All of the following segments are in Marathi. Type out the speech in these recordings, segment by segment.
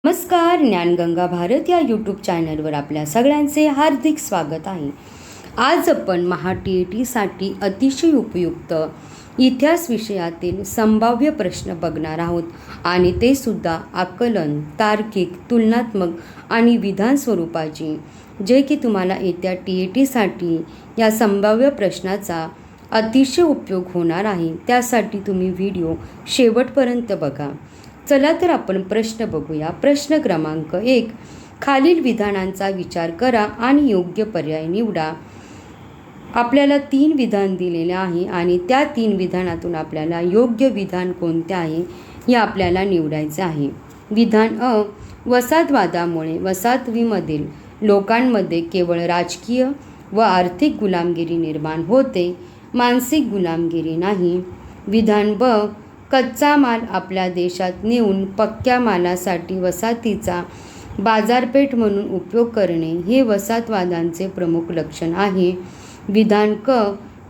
नमस्कार, ज्ञानगंगा भारत या यूट्यूब चॅनलवर आपल्या सगळ्यांचे हार्दिक स्वागत आहे. आज आपण महा-TETसाठी अतिशय उपयुक्त इतिहास विषयातील संभाव्य प्रश्न बघणार आहोत आणि ते सुद्धा आकलन, तार्किक, तुलनात्मक आणि विधान स्वरूपाची, जे की तुम्हाला येत्या TETसाठी या संभाव्य प्रश्नाचा अतिशय उपयोग होणार आहे. त्यासाठी तुम्ही व्हिडिओ शेवटपर्यंत बघा. चला तर आपण प्रश्न बघूया. प्रश्न क्रमांक 1. खालील विधानांचा विचार करा आणि योग्य पर्याय निवडा. आपल्याला 3 विधान दिलेले आहे आणि त्या 3 विधानातून आपल्याला योग्य विधान कोणते आहे हे आपल्याला निवडायचे आहे. विधान अ. वसाहतवादामुळे वसाहतीमधील लोकांमध्ये केवळ राजकीय व आर्थिक गुलामगिरी निर्माण होते, मानसिक गुलामगिरी नाही. विधान ब. कच्चा माल आपल्या देशात नेऊन पक्क्या मालासाठी वसाहतीचा बाजारपेठ म्हणून उपयोग करणे हे वसाहतवादांचे प्रमुख लक्षण आहे. विधान क.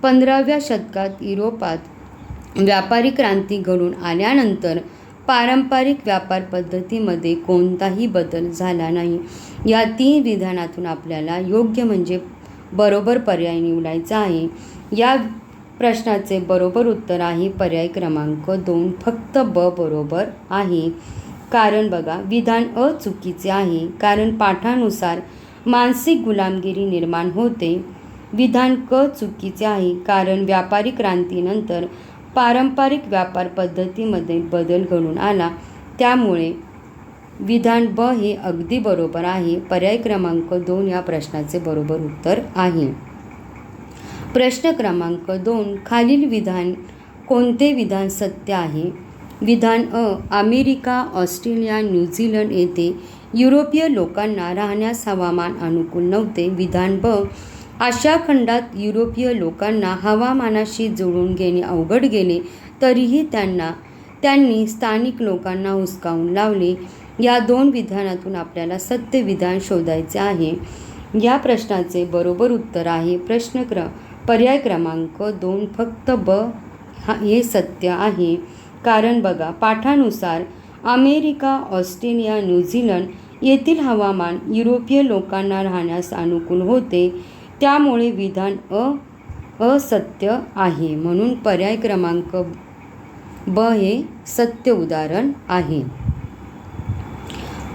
15व्या शतकात युरोपात व्यापारी क्रांती घडून आल्यानंतर पारंपरिक व्यापार पद्धतीमध्ये कोणताही बदल झाला नाही. या 3 विधानातून आपल्याला योग्य म्हणजे बरोबर पर्याय निवडायचा आहे. या प्रश्नाचे बरोबर उत्तर आहे पर्याय क्रमांक 2, फक्त ब बरोबर आहे. कारण बघा, विधान अ चुकीचे आहे कारण पाठानुसार मानसिक गुलामगिरी निर्माण होते. विधान क चुकीचे आहे कारण व्यापारी क्रांतीनंतर पारंपरिक व्यापार पद्धतीमध्ये बदल घडून आला. त्यामुळे विधान ब हे अगदी बरोबर आहे. पर्याय क्रमांक 2 या प्रश्नाचे बरोबर उत्तर आहे. प्रश्न क्रमांक 2. खालील विधान कोणते विधान सत्य आहे? विधान अ. अमेरिका, ऑस्ट्रेलिया, न्यूझीलंड येथे युरोपीय लोकांना राहण्यास हवामान अनुकूल नव्हते. विधान ब. आशिया खंडात युरोपीय लोकांना हवामानाशी जुळवून घेणे अवघड गेले तरीही त्यांनी स्थानिक लोकांना हुसकावून लावले. या 2 विधानातून आपल्याला सत्य विधान शोधायचे आहे. या प्रश्नाचे बरोबर उत्तर आहे पर्याय क्रमांक 2, फक्त ब हे सत्य आहे. कारण बघा, पाठानुसार अमेरिका, ऑस्ट्रेलिया, न्यूझीलंड येथील हवामान युरोपीय लोकांना राहण्यास अनुकूल होते. त्यामुळे विधान असत्य आहे. म्हणून पर्याय क्रमांक ब हे सत्य उदाहरण आहे.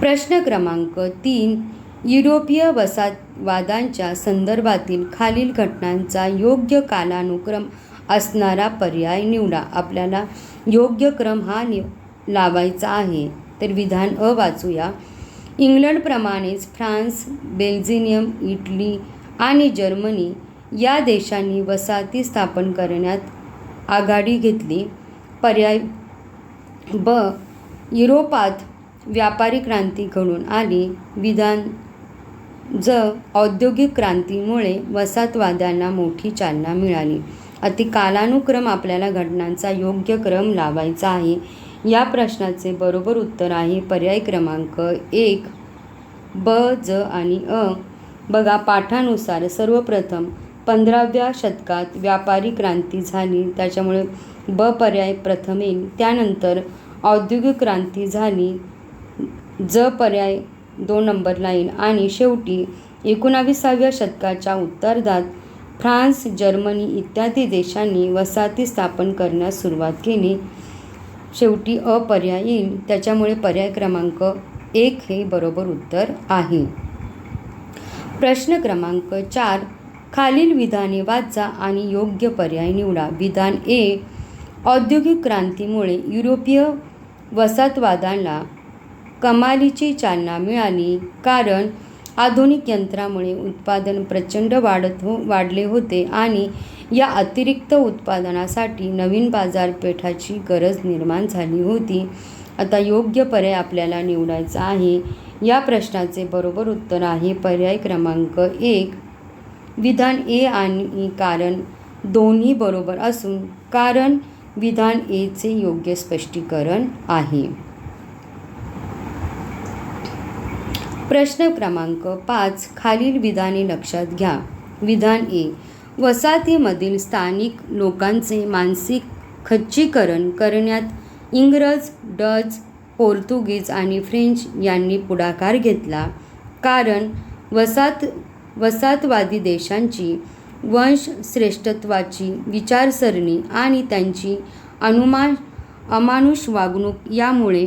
प्रश्न क्रमांक 3. युरोपीय वसाहतवादांच्या संदर्भातील खालील घटनांचा योग्य कालानुक्रम असणारा पर्याय निवडा. आपल्याला योग्य क्रम हा लावायचा आहे. तर विधान अ वाचूया. इंग्लंडप्रमाणेच फ्रान्स, बेल्जियम, इटली आणि जर्मनी या देशांनी वसाहती स्थापन करण्यात आघाडी घेतली. पर्याय ब. युरोपात व्यापारी क्रांती घडून आली. विधान ज. औद्योगिक क्रांतीमुळे वसाहतवादांना मोठी चालना मिळाली. अति कालानुक्रम आपल्याला घटनांचा योग्य क्रम लावायचा आहे. या प्रश्नाचे बरोबर उत्तर आहे पर्याय क्रमांक 1, ब, ज आणि अ. बघा, पाठानुसार सर्वप्रथम 15व्या शतकात व्यापारी क्रांती झाली, त्याच्यामुळे ब पर्याय प्रथम येईल. त्यानंतर औद्योगिक क्रांती झाली, ज पर्याय 2 नंबरला येईल. आणि शेवटी 19व्या शतकाच्या उत्तरार्धात फ्रान्स, जर्मनी इत्यादी देशांनी वसाहती स्थापन करण्यास सुरुवात केली. शेवटी अ पर्याय येईल. त्याच्यामुळे पर्याय क्रमांक 1 हे बरोबर उत्तर आहे. प्रश्न क्रमांक 4. खालील विधाने वाचा आणि योग्य पर्याय निवडा. विधान ए. औद्योगिक क्रांतीमुळे युरोपीय वसाहतवादाला कमालीची चालना मिळाली कारण आधुनिक यंत्रामुळे उत्पादन प्रचंड वाढले होते आणि या अतिरिक्त उत्पादनासाठी नवीन बाजारपेठाची गरज निर्माण झाली होती. आता योग्य पर्याय आपल्याला निवडायचा आहे. या प्रश्नाचे बरोबर उत्तर आहे पर्याय क्रमांक 1. विधान ए आणि कारण दोन्ही बरोबर असून कारण विधान ए चे योग्य स्पष्टीकरण आहे. प्रश्न क्रमांक 5. खालील विधाने लक्षात घ्या. विधान ए. वसाहतीमधील स्थानिक लोकांचे मानसिक खच्चीकरण करण्यात इंग्रज, डच, पोर्तुगीज आणि फ्रेंच यांनी पुढाकार घेतला, कारण वसाहतवादी देशांची वंशश्रेष्ठत्वाची विचारसरणी आणि त्यांची अमानुष वागणूक यामुळे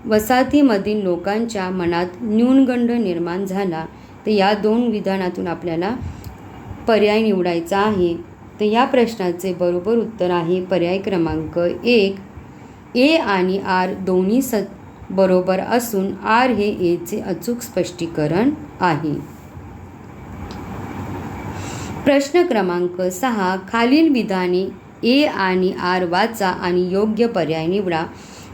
वसाहतीमधील लोकांच्या मनात न्यूनगंड निर्माण झाला. तर या 2 विधानातून आपल्याला पर्याय निवडायचा आहे. तर या प्रश्नाचे बरोबर उत्तर आहे पर्याय क्रमांक 1. ए आणि आर दोन्ही बरोबर असून आर हे एचे अचूक स्पष्टीकरण आहे. प्रश्न क्रमांक 6. खालील विधाने ए आणि आर वाचा आणि योग्य पर्याय निवडा.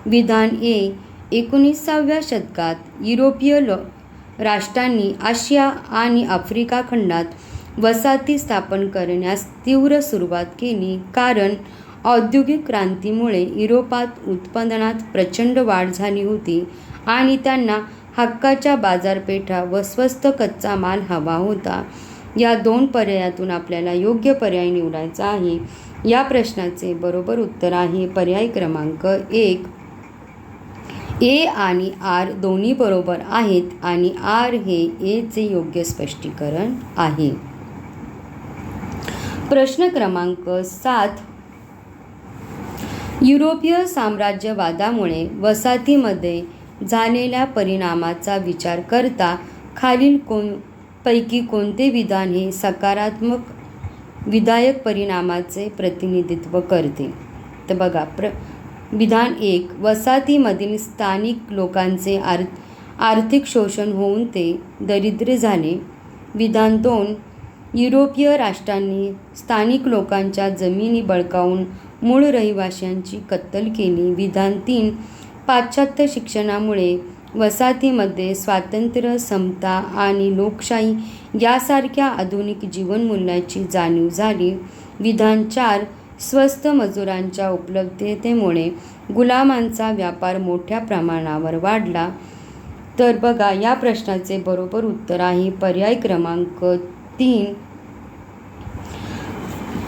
विधान ए. 19व्या शतकात युरोपीय राष्ट्रांनी आशिया आणि आफ्रिका खंडात वसाहती स्थापन करण्यास तीव्र सुरुवात केली, कारण औद्योगिक क्रांतीमुळे युरोपात उत्पादनात प्रचंड वाढ झाली होती आणि त्यांना हक्काच्या बाजारपेठा व स्वस्त कच्चा माल हवा होता. या 2 पर्यायातून आपल्याला योग्य पर्याय निवडायचा आहे. या प्रश्नाचे बरोबर उत्तर आहे पर्याय क्रमांक 1. ए आणि आर दोन्ही बरोबर आहेत आणि आर हे एचे योग्य स्पष्टीकरण आहे. प्रश्न क्रमांक 7. युरोपीय साम्राज्यवादामुळे वसाहतीमध्ये झालेल्या परिणामाचा विचार करता खालील पैकी कोणते विधान हे सकारात्मक विधायक परिणामाचे प्रतिनिधित्व करते. तर बघा, विधान 1. वसाहतीमधील स्थानिक लोकांचे आर्थिक शोषण होऊन ते दरिद्र झाले. विधान 2. युरोपीय राष्ट्रांनी स्थानिक लोकांच्या जमिनी बळकावून मूळ रहिवाशांची कत्तल केली. विधान 3. पाश्चात्य शिक्षणामुळे वसाहतीमध्ये स्वातंत्र्य, समता आणि लोकशाही यासारख्या आधुनिक जीवनमूल्याची जाणीव झाली. विधान 4. स्वस्त मजुरांच्या उपलब्धतेमुळे गुलामांचा व्यापार मोठ्या प्रमाणावर वाढला. तर बघा, या प्रश्नाचे बरोबर उत्तर आहे पर्याय क्रमांक 3.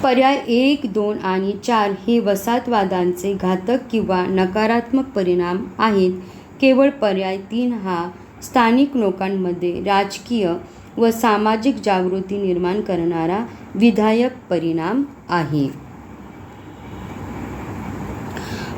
पर्याय 1, 2 आणि 4 हे वसाहतवादांचे घातक किंवा नकारात्मक परिणाम आहेत. केवळ पर्याय 3 हा स्थानिक लोकांमध्ये राजकीय व सामाजिक जागृती निर्माण करणारा विधायक परिणाम आहे.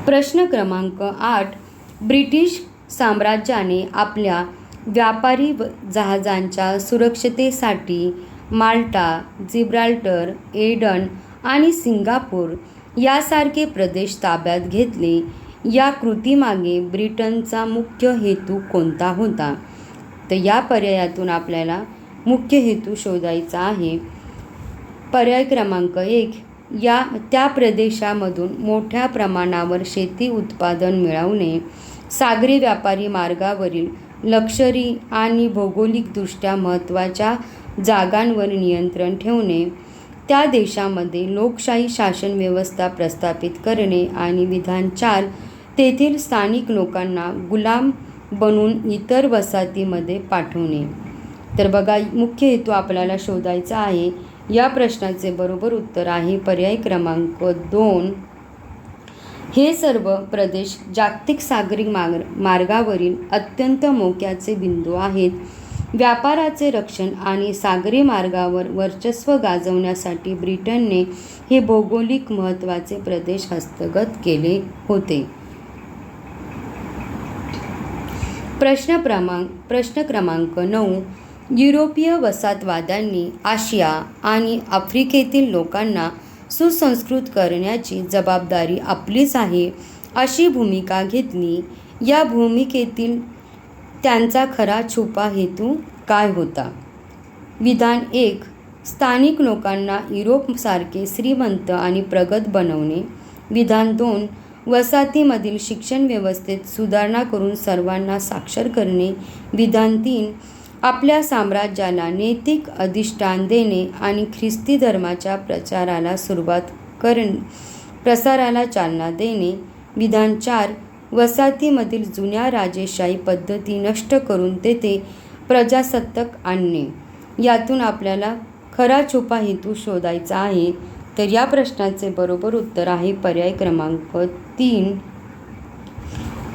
प्रश्न क्रमांक 8. ब्रिटिश साम्राज्याने आपल्या व्यापारी जहाजांच्या सुरक्षतेसाठी माल्टा, जिब्राल्टर, एडन आणि सिंगापूर यासारखे प्रदेश ताब्यात घेतले. या कृतीमागे ब्रिटनचा मुख्य हेतू कोणता होता? तर या पर्यायातून आपल्याला मुख्य हेतू शोधायचा आहे. पर्याय क्रमांक 1. त्या प्रदेशामधून मोठ्या प्रमाणावर शेती उत्पादन मिळवणे, सागरी व्यापारी मार्गावरील लष्करी आणि भौगोलिकदृष्ट्या महत्त्वाच्या जागांवर नियंत्रण ठेवणे, त्या देशामध्ये लोकशाही शासन व्यवस्था प्रस्थापित करणे आणि विधान 4. तेथील स्थानिक लोकांना गुलाम बनवून इतर वसाहतीमध्ये पाठवणे. तर बघा, मुख्य हेतू आपल्याला शोधायचा आहे. या प्रश्नाचे बरोबर उत्तर आहे पर्याय क्रमांक 2. हे सर्व प्रदेश जागतिक सागरी मार्गावरील अत्यंत मोक्याचे बिंदू आहेत. व्यापाराचे रक्षण आणि सागरी मार्गावर वर्चस्व गाजवण्यासाठी ब्रिटनने हे भौगोलिक महत्त्वाचे प्रदेश हस्तगत केले होते. प्रश्न क्रमांक 9. युरोपीय वसाहतवाद्यांनी आशिया आणि आफ्रिकेतील लोकांना सुसंस्कृत करण्याची जबाबदारी आपलीच आहे अशी भूमिका घेतली. या भूमिकेतील त्यांचा खरा छुपा हेतू काय होता? विधान 1. स्थानिक लोकांना युरोपसारखे श्रीमंत आणि प्रगत बनवणे. विधान 2. वसाहतीमधील शिक्षण व्यवस्थेत सुधारणा करून सर्वांना साक्षर करणे. विधान 3. आपल्या साम्राज्याला नैतिक अधिष्ठान देणे आणि ख्रिस्ती धर्माच्या प्रसाराला चालना देणे. विधान 4. वसाहतीमधील जुन्या राजेशाही पद्धती नष्ट करून तेथे प्रजासत्ताक आणणे. यातून आपल्याला खरा छुपा हेतू शोधायचा आहे. तर या प्रश्नाचे बरोबर उत्तर आहे पर्याय क्रमांक 3.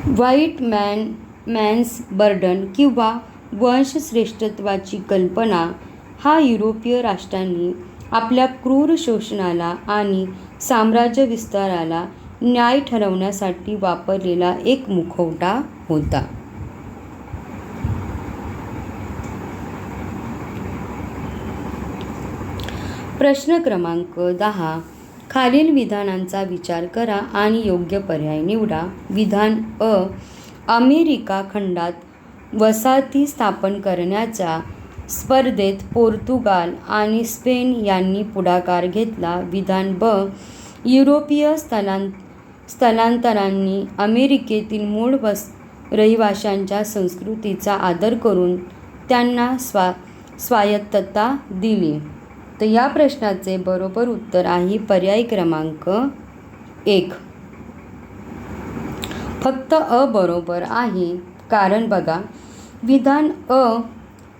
व्हाईट मॅन्स बर्डन किंवा वंशश्रेष्ठत्वाची कल्पना हा युरोपीय राष्ट्रांनी आपल्या क्रूर शोषणाला आणि साम्राज्य विस्ताराला न्याय ठरवण्यासाठी वापरलेला एक मुखवटा होता. प्रश्न क्रमांक 10. खालील विधानांचा विचार करा आणि योग्य पर्याय निवडा. विधान अ. अमेरिका खंडात वसाहती स्थापन करण्याच्या स्पर्धेत पोर्तुगाल आणि स्पेन यांनी पुढाकार घेतला. विधान ब. युरोपीय स्थलांतरांनी अमेरिकेतील मूळ रहिवाशांच्या संस्कृतीचा आदर करून त्यांना स्वायत्तता दिली. तर या प्रश्नाचे बरोबर उत्तर आहे पर्याय क्रमांक 1. फक्त अ बरोबर आहे. कारण बघा, विधान अ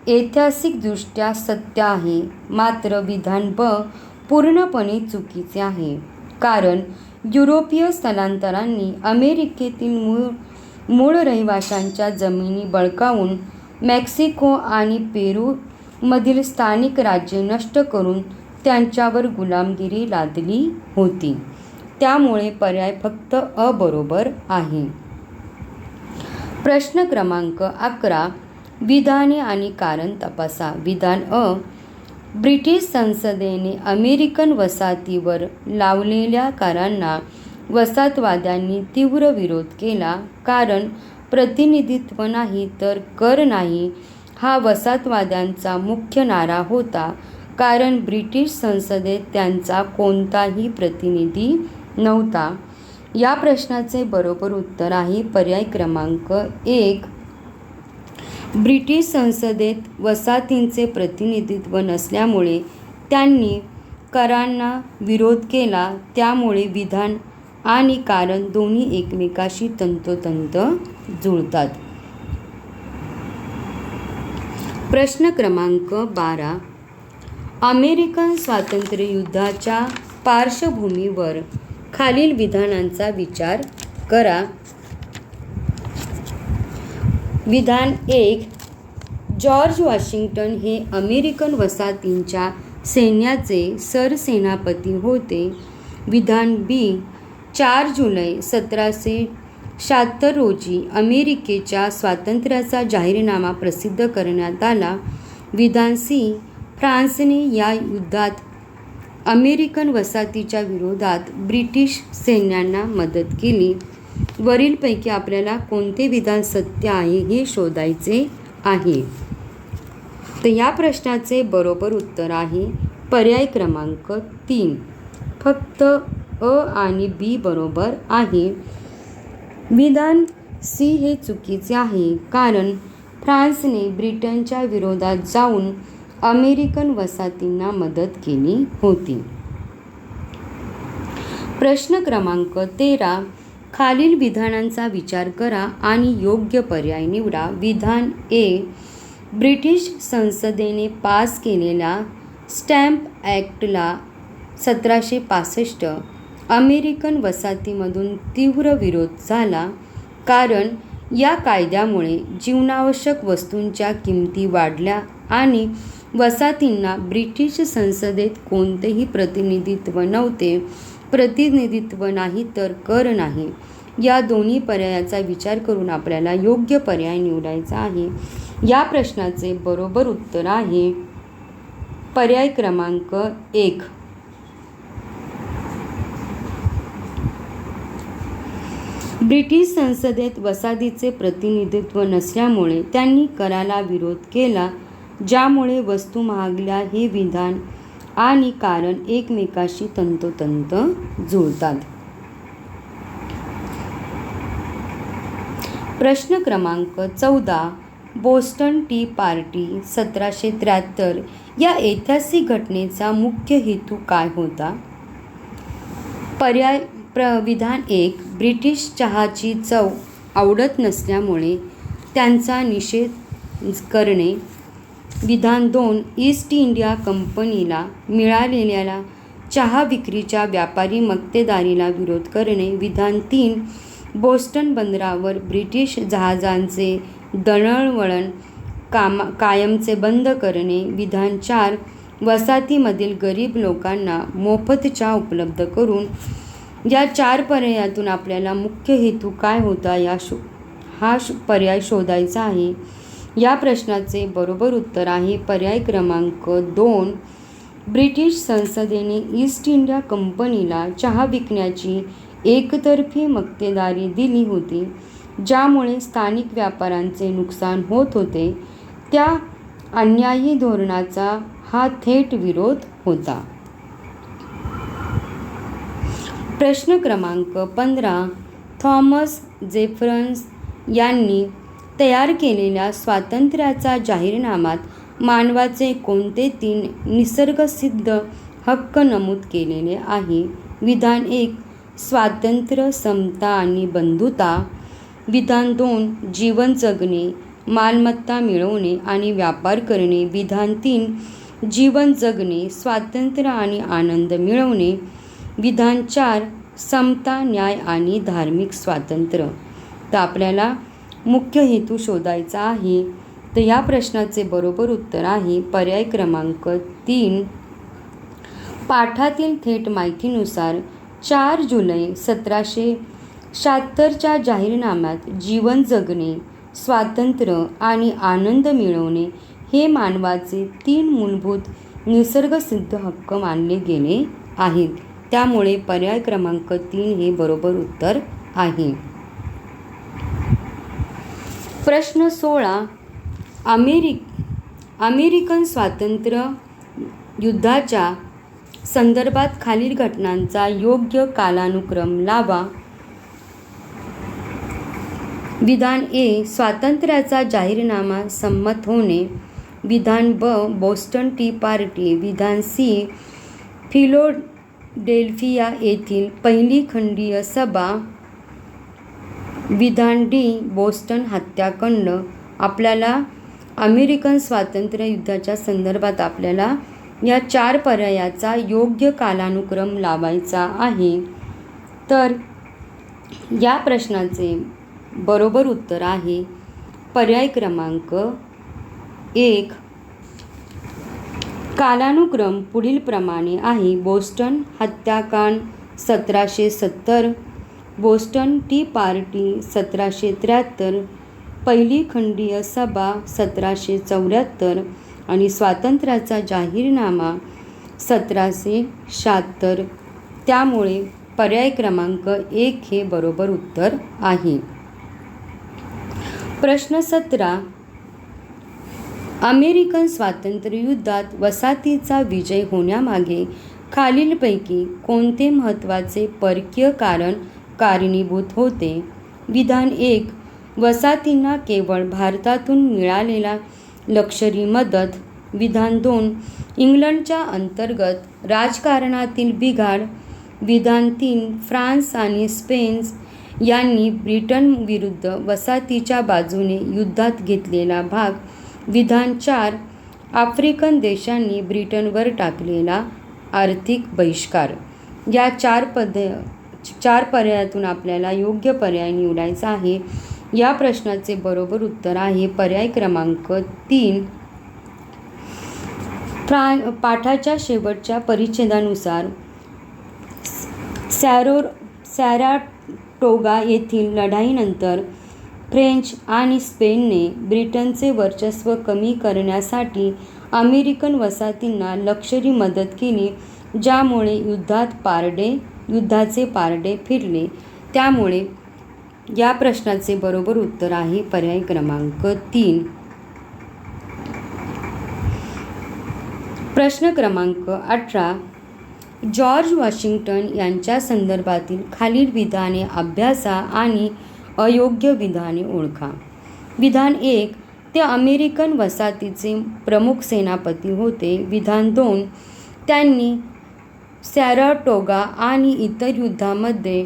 ऐतिहासिकदृष्ट्या सत्य आहे, मात्र विधान ब पूर्णपणे चुकीचे आहे. कारण युरोपीय स्थलांतरांनी अमेरिकेतील मूळ रहिवाशांच्या जमिनी बळकावून मेक्सिको आणि पेरू मधील स्थानिक राज्ये नष्ट करून त्यांच्यावर गुलामगिरी लादली होती. त्यामुळे पर्याय फक्त अ बरोबर आहे. प्रश्न क्रमांक 11. विधाने आणि कारण तपासा. विधान अ. ब्रिटिश संसदेने अमेरिकन वसाहतीवर लावलेल्या करांना वसाहतवाद्यांनी तीव्र विरोध केला. कारण प्रतिनिधित्व नाही तर कर नाही हा वसाहतवाद्यांचा मुख्य नारा होता. कारण ब्रिटिश संसदेत त्यांचा कोणताही प्रतिनिधी नव्हता. या प्रश्नाचे बरोबर उत्तर आहे पर्याय क्रमांक 1. ब्रिटिश संसदेत वसाहतींचे प्रतिनिधित्व नसल्यामुळे त्यांनी करांना विरोध केला. त्यामुळे विधान आणि कारण दोन्ही एकमेकाशी तंतोतंत जुळतात. प्रश्न क्रमांक 12. अमेरिकन स्वातंत्र्ययुद्धाच्या पार्श्वभूमीवर खालील विधानांचा विचार करा. विधान 1. जॉर्ज वॉशिंग्टन हे अमेरिकन वसाहतींच्या सैन्याचे सरसेनापती होते. विधान बी. 4 जुलै 1776 रोजी अमेरिकेच्या स्वातंत्र्याचा जाहीरनामा प्रसिद्ध करण्यात आला. विधान सी. फ्रान्सने या युद्धात अमेरिकन वसाहतीच्या विरोधात ब्रिटिश सैन्यांना मदत केली. वरीलपैकी आपल्याला कोणते विधान सत्य आहे हे शोधायचे आहे. तर या प्रश्नाचे बरोबर उत्तर आहे पर्याय क्रमांक 3. फक्त अ आणि बी बरोबर आहे. विधान सी हे चुकीचे आहे. कारण फ्रान्सने ब्रिटनच्या विरोधात जाऊन अमेरिकन वसाहतींना मदत केली होती. प्रश्न क्रमांक 13. खालील विधानांचा विचार करा आणि योग्य पर्याय निवडा. विधान ए. ब्रिटिश संसदेने पास केलेल्या स्टॅम्प ॲक्टला 1765 अमेरिकन वसाहतीमधून तीव्र विरोध झाला. कारण या कायद्यामुळे जीवनावश्यक वस्तूंच्या किमती वाढल्या आणि वसाहतींना ब्रिटिश संसदेत कोणतेही प्रतिनिधित्व नव्हते. प्रतिनिधित्व नाही तर कर नाही. या दोन्ही पर्यायाचा विचार करून आपल्याला योग्य पर्याय निवडायचा आहे. या प्रश्नाचे बरोबर उत्तर आहे पर्याय क्रमांक 1. ब्रिटिश संसदेत वसाहतीचे प्रतिनिधित्व नसल्यामुळे त्यांनी कराला विरोध केला, ज्यामुळे वस्तू महागल्या. हे विधान आणि कारण एकमेकाशी तंतोतंत जुळतात. प्रश्न क्रमांक 14. बोस्टन टी पार्टी 1773 या ऐतिहासिक घटनेचा मुख्य हेतू काय होता? पर्याय विधान 1. ब्रिटिश चहाची चव आवडत नसल्यामुळे त्यांचा निषेध करणे. विधान 2. ईस्ट इंडिया कंपनीला मिळालेल्या चहा विक्रीच्या व्यापारी मक्तेदारीला विरोध करणे. विधान 3. बोस्टन बंदरावर ब्रिटिश जहाजांचे दळणवळण कायमचे बंद करणे. विधान 4 वसाहतीमधील गरीब लोकांना मोफत चहा उपलब्ध करून. या 4 पर्यायातून आपल्याला मुख्य हेतू काय होता हा पर्याय शोधायचा आहे. या प्रश्नाचे बरोबर उत्तर आहे पर्याय क्रमांक 2. ब्रिटिश संसदेने ईस्ट इंडिया कंपनीला चहा विकण्याची एकतर्फी मक्तेदारी दिली होती, ज्यामुळे स्थानिक व्यापाऱ्यांचे नुकसान होत होते. त्या अन्यायी धोरणाचा हा थेट विरोध होता. प्रश्न क्रमांक 15. थॉमस जेफरसन यांनी तयार केलेल्या स्वातंत्र्याचा जाहीरनाम्यात मानवाचे कोणते 3 निसर्गसिद्ध हक्क नमूद केलेले आहे? विधान 1 स्वातंत्र्य, समता आणि बंधुता. विधान 2 जीवन जगणे, मालमत्ता मिळवणे आणि व्यापार करणे. विधान 3 जीवन जगणे, स्वातंत्र्य आणि आनंद मिळवणे. विधान 4 समता, न्याय आणि धार्मिक स्वातंत्र्य. तर आपल्याला मुख्य हेतू शोधायचा आहे. तर या प्रश्नाचे बरोबर उत्तर आहे पर्याय क्रमांक 3. पाठातील थेट माहितीनुसार 4 जुलै 1776च्या जाहीरनाम्यात जीवन जगणे, स्वातंत्र्य आणि आनंद मिळवणे हे मानवाचे 3 मूलभूत निसर्गसिद्ध हक्क मानले गेले आहेत. त्यामुळे पर्याय क्रमांक 3 हे बरोबर उत्तर आहे. प्रश्न 16. अमेरिकन स्वातंत्र्य युद्धाच्या संदर्भात खालील घटनांचा योग्य कालानुक्रम लावा. विधान ए स्वातंत्र्याचा जाहीरनामा संमत होणे. विधान ब बोस्टन टी पार्टी. विधान सी फिलाडेल्फिया येथील पहिली खंडीय सभा. विधान डी बोस्टन हत्याकांड. आपल्याला अमेरिकन स्वातंत्र्य युद्धाच्या संदर्भात आपल्याला या 4 पर्यायाचा योग्य कालानुक्रम लावायचा आहे. तर या प्रश्नाचे बरोबर उत्तर आहे पर्याय क्रमांक 1. कालानुक्रम पुढील प्रमाणे आहे. बोस्टन हत्याकांड 1770, बोस्टन टी पार्टी 1773, पहिली खंडीय सभा 1774 आणि स्वातंत्र्याचा जाहीरनामा 1776. त्यामुळे पर्याय क्रमांक 1 हे बरोबर उत्तर आहे. प्रश्न 17. अमेरिकन स्वातंत्र्य युद्धात वसाहतीचा विजय होण्यामागे खालीलपैकी कोणते महत्त्वाचे परकीय कारण कारणीभूत होते? विधान 1 वसाहतींना केवळ भारतातून मिळालेला लष्करी मदत. विधान 2 इंग्लंडच्या अंतर्गत राजकारणातील बिघाड. विधान 3 फ्रान्स आणि स्पेन यांनी ब्रिटन विरुद्ध वसाहतीच्या बाजूने युद्धात घेतलेला भाग. विधान 4 आफ्रिकन देशांनी ब्रिटनवर टाकलेला आर्थिक बहिष्कार. या 4 पर्यायातून आपल्याला योग्य पर्याय निवडायचा आहे. या प्रश्नाचे बरोबर उत्तर आहे पर्याय क्रमांक 3. पाठाच्या शेवटच्या परिच्छेदानुसार सॅराटोगा येथील लढाईनंतर फ्रेंच आणि स्पेनने ब्रिटनचे वर्चस्व कमी करण्यासाठी अमेरिकन वसाहतींना लष्करी मदत केली, ज्यामुळे युद्धाचे पारडे फिरले. त्यामुळे या प्रश्नाचे बरोबर उत्तर आहे पर्याय क्रमांक 3. प्रश्न क्रमांक 18. जॉर्ज वॉशिंग्टन यांच्या संदर्भातील खालील विधाने अभ्यासा आणि अयोग्य विधाने ओळखा. विधान 1 ते अमेरिकन वसाहतीचे प्रमुख सेनापती होते. विधान 2 त्यांनी सॅराटोगा आणि इतर युद्धांमध्ये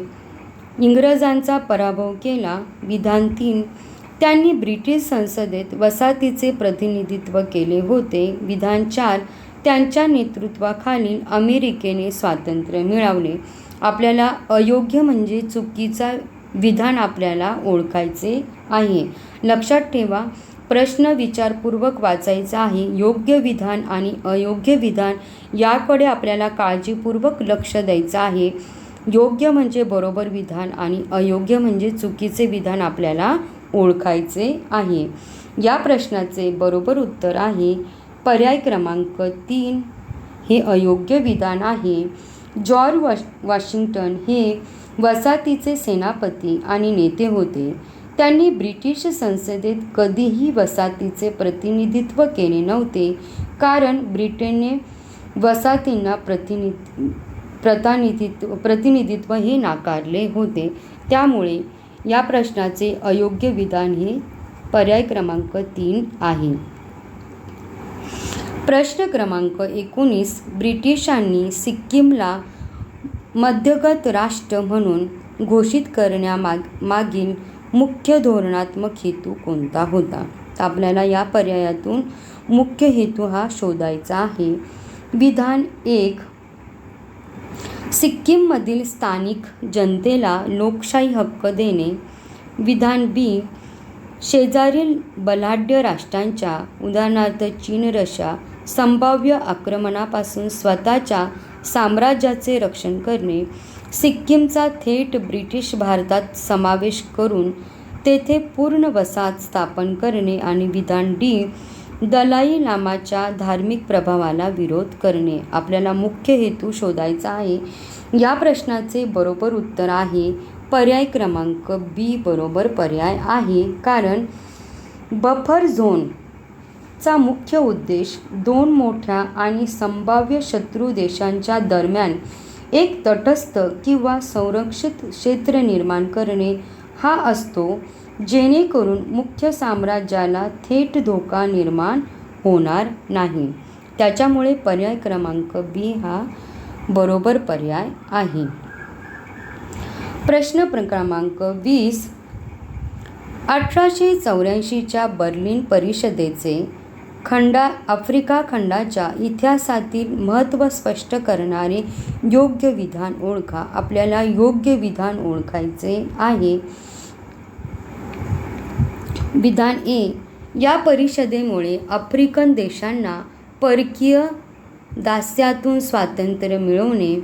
इंग्रजांचा पराभव केला. विधान 3 त्यांनी ब्रिटिश संसदेत वसाहतीचे प्रतिनिधित्व केले होते. विधान 4 त्यांच्या नेतृत्वाखाली अमेरिकेने स्वातंत्र्य मिळवले. आपल्याला अयोग्य म्हणजे चुकीचा विधान आपल्याला ओळखायचे आहे. लक्षात ठेवा, प्रश्न विचारपूर्वक वाचायचा आहे. योग्य विधान आणि अयोग्य विधान याकडे आपल्याला काळजीपूर्वक लक्ष द्यायचं आहे. योग्य म्हणजे बरोबर विधान आणि अयोग्य म्हणजे चुकीचे विधान आपल्याला ओळखायचे आहे. या प्रश्नाचे बरोबर उत्तर आहे पर्याय क्रमांक 3 हे अयोग्य विधान आहे. जॉर्ज वॉशिंग्टन हे वसाहतीचे सेनापती आणि नेते होते. त्यांनी ब्रिटिश संसदेत कधीही वसाहतीचे प्रतिनिधित्व केले नव्हते, कारण ब्रिटनने वसाहतींना प्रतिनिधित्व हे नाकारले होते. त्यामुळे या प्रश्नाचे अयोग्य विधान हे पर्याय क्रमांक 3 आहे. प्रश्न क्रमांक 19. ब्रिटिशांनी सिक्कीमला मध्यगत राष्ट्र म्हणून घोषित करण्यामागील मुख्य धोरणात्मक हेतू कोणता होता? तर आपल्याला या पर्यायातून मुख्य हेतू हा शोधायचा आहे. विधान 1. सिक्कीममधील स्थानिक जनतेला लोकशाही हक्क देणे. विधान बी. शेजारील बलाढ्य राष्ट्रांच्या उदाहरणार्थ चीन, रशिया संभाव्य आक्रमणापासून स्वतःच्या साम्राज्याचे रक्षण करणे. सिक्कीमचा थेट ब्रिटिश भारतात समावेश करून तेथे पूर्ण वसाहत स्थापन करणे. आणि विधान डी. दलाई लामाच्या धार्मिक प्रभावाला विरोध करणे. आपल्याला मुख्य हेतू शोधायचा आहे. या प्रश्नाचे बरोबर उत्तर आहे पर्याय क्रमांक बी बरोबर पर्याय आहे. कारण बफर झोनचा मुख्य उद्देश 2 मोठ्या आणि संभाव्य शत्रू देशांच्या दरम्यान एक तटस्थ किंवा संरक्षित क्षेत्र निर्माण करणे हा असतो, जेणेकरून मुख्य साम्राज्याला थेट धोका निर्माण होणार नाही. त्याच्यामुळे पर्याय क्रमांक बी हा बरोबर पर्याय आहे. प्रश्न क्रमांक 20. 1884च्या बर्लिन परिषदेचे आफ्रिका खंडाच्या इतिहासातील महत्त्व स्पष्ट करणारे योग्य विधान ओळखा. आपल्याला योग्य विधान ओळखायचे आहे. विधान ए. या परिषदेमुळे आफ्रिकन देशांना परकीय दास्यातून स्वातंत्र्य मिळवणे.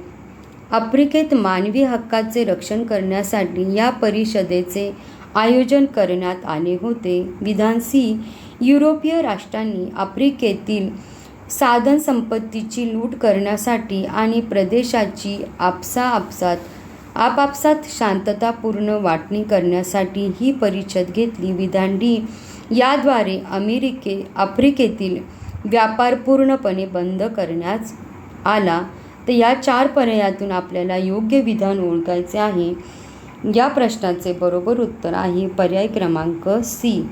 आफ्रिकेत मानवी हक्काचे रक्षण करण्यासाठी या परिषदेचे आयोजन करण्यात आले होते. विधान सी. युरोपीय राष्ट्रांनी आफ्रिकेतील साधनसंपत्तीची लूट करण्यासाठी आणि प्रदेशाची आपापसात शांततापूर्ण वाटणी करण्यासाठी ही परिषद घेतली. विधान डी. याद्वारे आफ्रिकेतील व्यापार पूर्णपणे बंद करण्यात आला. तर या 4 पर्यायातून आपल्याला योग्य विधान ओळखायचे आहे. या प्रश्नाचे बरोबर उत्तर आहे पर्याय क्रमांक सी.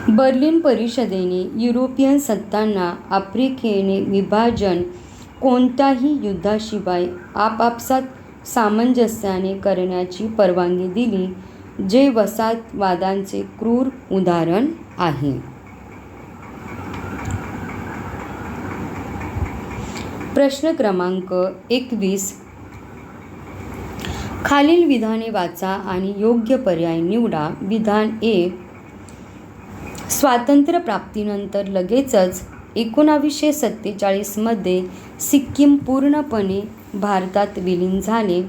बर्लिन परिषदेने युरोपियन सत्तांना आफ्रिकेने विभाजन कोणत्याही युद्धाशिवाय आपापसात सामंजस्याने करण्याची परवानगी दिली, जे वसाहतवादाचे क्रूर उदाहरण आहे. प्रश्न क्रमांक 21. खालील विधाने वाचा आणि योग्य पर्याय निवडा. विधान ए. स्वातंत्र्य प्राप्तीनंतर लगेचच 1947मध्ये सिक्कीम पूर्णपणे भारतात विलीन झाले,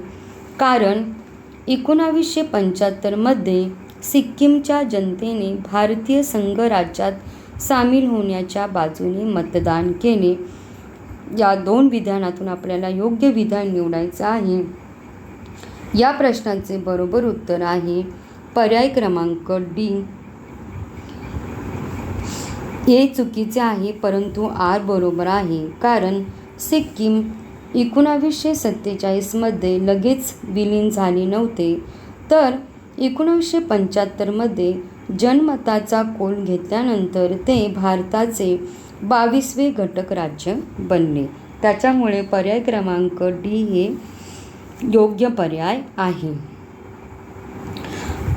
कारण 1975मध्ये सिक्कीमच्या जनतेने भारतीय संघराज्यात सामील होण्याच्या बाजूने मतदान केले. या 2 विधानातून आपल्याला योग्य विधान निवडायचं आहे. या प्रश्नाचे बरोबर उत्तर आहे पर्याय क्रमांक डी. हे चुकीचे आहे, परंतु आर बरोबर आहे. कारण सिक्कीम 1947मध्ये लगेच विलीन झाले नव्हते, तर 1975मध्ये जनमताचा कौल घेतल्यानंतर ते भारताचे 22वे घटक राज्य बनले. त्याच्यामुळे पर्याय क्रमांक डी हे योग्य पर्याय आहे.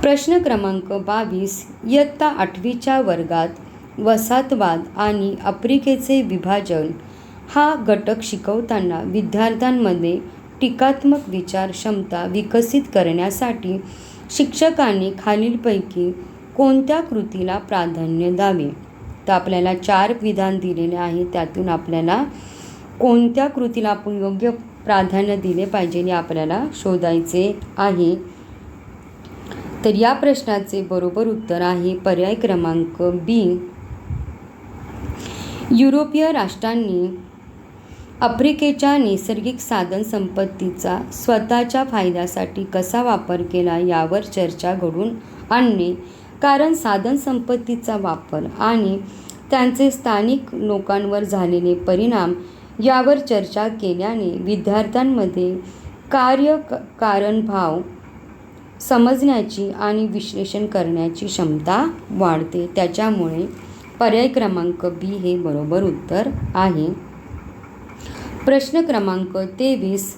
प्रश्न क्रमांक 22. इयत्ता 8वीच्या वर्गात वसाहतवाद आणि आफ्रिकेचे विभाजन हा घटक शिकवताना विद्यार्थ्यांमध्ये टीकात्मक विचार क्षमता विकसित करण्यासाठी शिक्षकांनी खालीलपैकी कोणत्या कृतीला प्राधान्य द्यावे? तर आपल्याला 4 विधान दिलेले आहे, त्यातून आपल्याला कोणत्या कृतीला आपण योग्य प्राधान्य दिले पाहिजे हे आपल्याला शोधायचे आहे. तर या प्रश्नाचे बरोबर उत्तर आहे पर्याय क्रमांक बी. युरोपीय राष्ट्रांनी आफ्रिकेच्या नैसर्गिक साधनसंपत्तीचा स्वतःच्या फायद्यासाठी कसा वापर केला यावर चर्चा घडवून आणणे. कारण साधनसंपत्तीचा वापर आणि त्यांचे स्थानिक लोकांवर झालेले परिणाम यावर चर्चा केल्याने विद्यार्थ्यांमध्ये कारणभाव समजण्याची आणि विश्लेषण करण्याची क्षमता वाढते. त्याच्यामुळे पर्याय क्रमांक बी हे बरोबर उत्तर आहे. प्रश्न क्रमांक 23.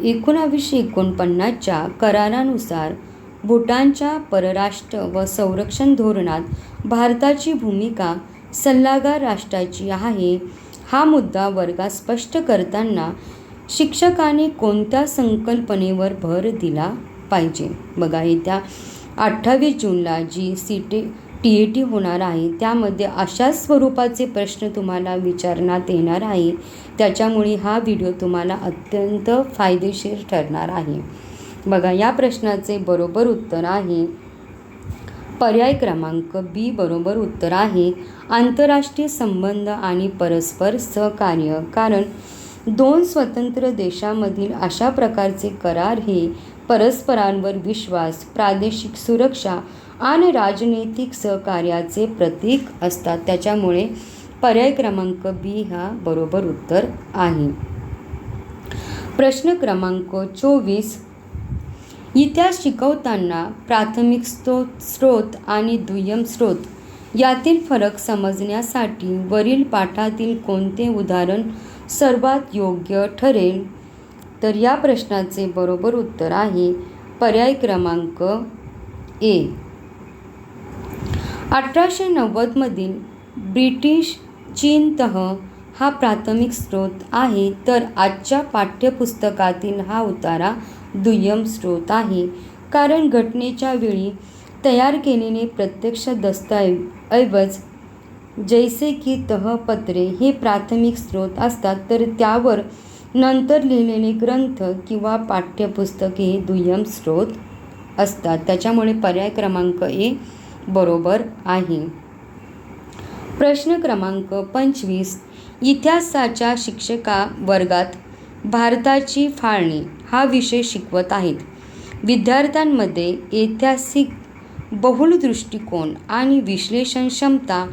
1949च्या करारानुसार भूटानच्या परराष्ट्र व संरक्षण धोरणात भारताची भूमिका सल्लागार राष्ट्राची आहे. हा मुद्दा वर्गात स्पष्ट करताना शिक्षकाने कोणत्या संकल्पनेवर भर दिला पाहिजे? बघा, येत्या 28 जूनला जी TAT होणार आहे त्यामध्ये अशाच स्वरूपाचे प्रश्न तुम्हाला विचारण्यात येणार आहे. त्याच्यामुळे हा व्हिडिओ तुम्हाला अत्यंत फायदेशीर ठरणार आहे. बघा, या प्रश्नाचे बरोबर उत्तर आहे पर्याय क्रमांक बी बरोबर उत्तर आहे आंतरराष्ट्रीय संबंध आणि परस्पर सहकार्य. कारण 2 स्वतंत्र देशांमधील अशा प्रकारचे करार हे परस्परांवर विश्वास, प्रादेशिक सुरक्षा आणि राजनैतिक सहकार्याचे प्रतीक असतात. त्याच्यामुळे पर्याय क्रमांक बी हा बरोबर उत्तर आहे. प्रश्न क्रमांक 24. इतिहास शिकवताना प्राथमिक स्रोत आणि दुय्यम स्रोत यातील फरक समजण्यासाठी वरील पाठातील कोणते उदाहरण सर्वात योग्य ठरेल? तर या प्रश्नाचे बरोबर उत्तर आहे पर्याय क्रमांक ए. 1890मधील ब्रिटिश चीन तह हा प्राथमिक स्रोत आहे, तर आजच्या पाठ्यपुस्तकातील हा उतारा दुय्यम स्रोत आहे. कारण घटनेच्या वेळी तयार केलेले प्रत्यक्ष दस्तऐवज जैसे की तहपत्रे हे प्राथमिक स्रोत असतात, तर त्यावर नंतर लिहिलेले ग्रंथ किंवा पाठ्यपुस्तके हे दुय्यम स्रोत असतात. त्याच्यामुळे पर्याय क्रमांक ए बरोबर आहे. प्रश्न क्रमांक 25. इतिहासाच्या शिक्षका वर्गात भारताची फाळणी हा विषय शिकवत आहेत. विद्यार्थ्यांमध्ये ऐतिहासिक बहुल दृष्टिकोन आणि विश्लेषण क्षमता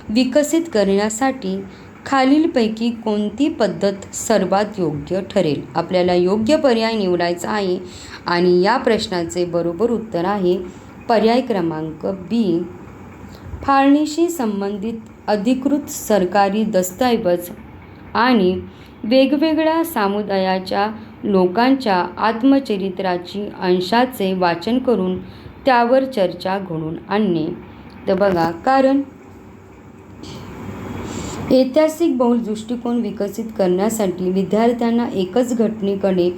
विकसित करण्यासाठी खालीलपैकी कोणती पद्धत सर्वात योग्य ठरेल? आपल्याला योग्य पर्याय निवडायचा आहे आणि या प्रश्नाचे बरोबर उत्तर आहे पर्याय क्रमांक बी. फाळणीशी संबंधित अधिकृत सरकारी दस्तऐवज आणि वेगवेगळ्या समुदायाच्या लोकांच्या आत्मचरित्राची अंशाचे वाचन करून त्यावर चर्चा घडवून आणणे. तर बघा, कारण ऐतिहासिक बहुल दृष्टिकोन विकसित करण्यासाठी विद्यार्थ्यांना एकच घटनेकडे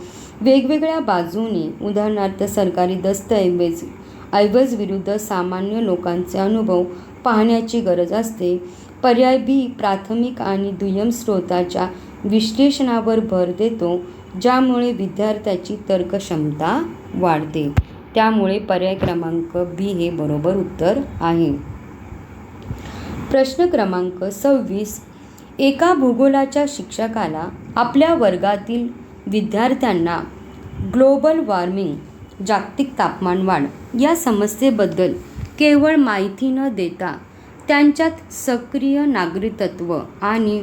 वेगवेगळ्या बाजूने, उदाहरणार्थ सरकारी दस्तऐवज विरुद्ध सामान्य लोकांचे अनुभव पाहण्याची गरज असते. पर्याय बी प्राथमिक आणि दुय्यम स्रोताच्या विश्लेषणावर भर देतो, ज्यामुळे विद्यार्थ्याची तर्कक्षमता वाढते. त्यामुळे पर्याय क्रमांक बी हे बरोबर उत्तर आहे. प्रश्न क्रमांक 26. एका भूगोलाच्या शिक्षकाला आपल्या वर्गातील विद्यार्थ्यांना ग्लोबल वॉर्मिंग जागतिक तापमानवाढ या समस्येबद्दल केवळ माहिती न देता त्यांच्यात सक्रिय नागरिकत्व आणि